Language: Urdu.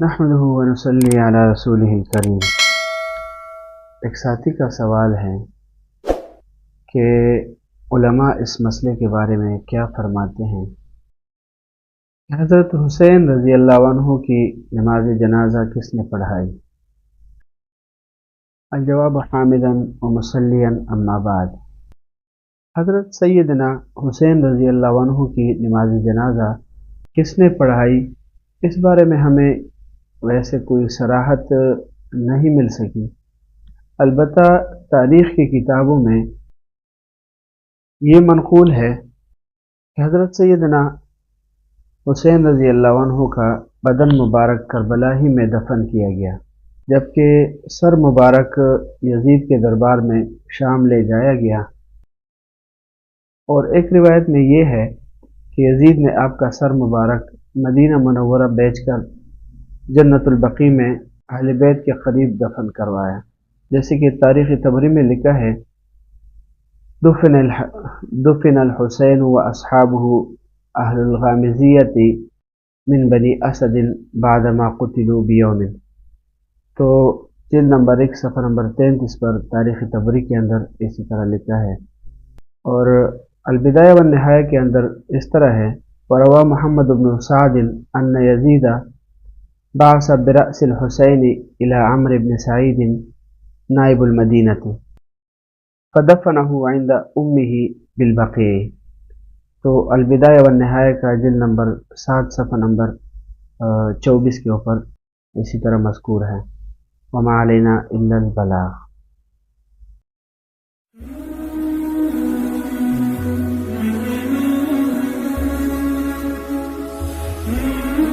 نحمدہ ونصلی علی رسولہ الکریم۔ ایک ساتھی کا سوال ہے کہ علماء اس مسئلے کے بارے میں کیا فرماتے ہیں کہ حضرت حسین رضی اللہ عنہ کی نماز جنازہ کس نے پڑھائی؟ الجواب حامدا و مسلیا اما بعد۔ حضرت سیدنا حسین رضی اللہ عنہ کی نماز جنازہ کس نے پڑھائی، اس بارے میں ہمیں ویسے کوئی صراحت نہیں مل سکی، البتہ تاریخ کی کتابوں میں یہ منقول ہے کہ حضرت سیدنا حسین رضی اللہ عنہ کا بدن مبارک کربلا ہی میں دفن کیا گیا، جبکہ سر مبارک یزید کے دربار میں شام لے جایا گیا، اور ایک روایت میں یہ ہے کہ یزید نے آپ کا سر مبارک مدینہ منورہ بیچ کر جنت البقیع میں اہل بیت کے قریب دفن کروایا، جیسے کہ تاریخ طبری میں لکھا ہے دفن الحسین و اصحابہ اہل الغامزیت من بنی اسد بعدما قتلوا بیوم۔ تو جلد نمبر 1 صفحہ نمبر 33 پر تاریخ طبری کے اندر اسی طرح لکھا ہے، اور البدایہ والنہایہ کے اندر اس طرح ہے وروى محمد بن سعد ان یزید بعث برأس الحسین الى عمرو بن سعید نائب المدینہ فدفنہ عند امہ بالبقیع۔ تو البدایہ والنہایہ کا جلد نمبر 7 صفحہ نمبر 24 کے اوپر اسی طرح مذکور ہے۔ وما علینا الا البلاغ۔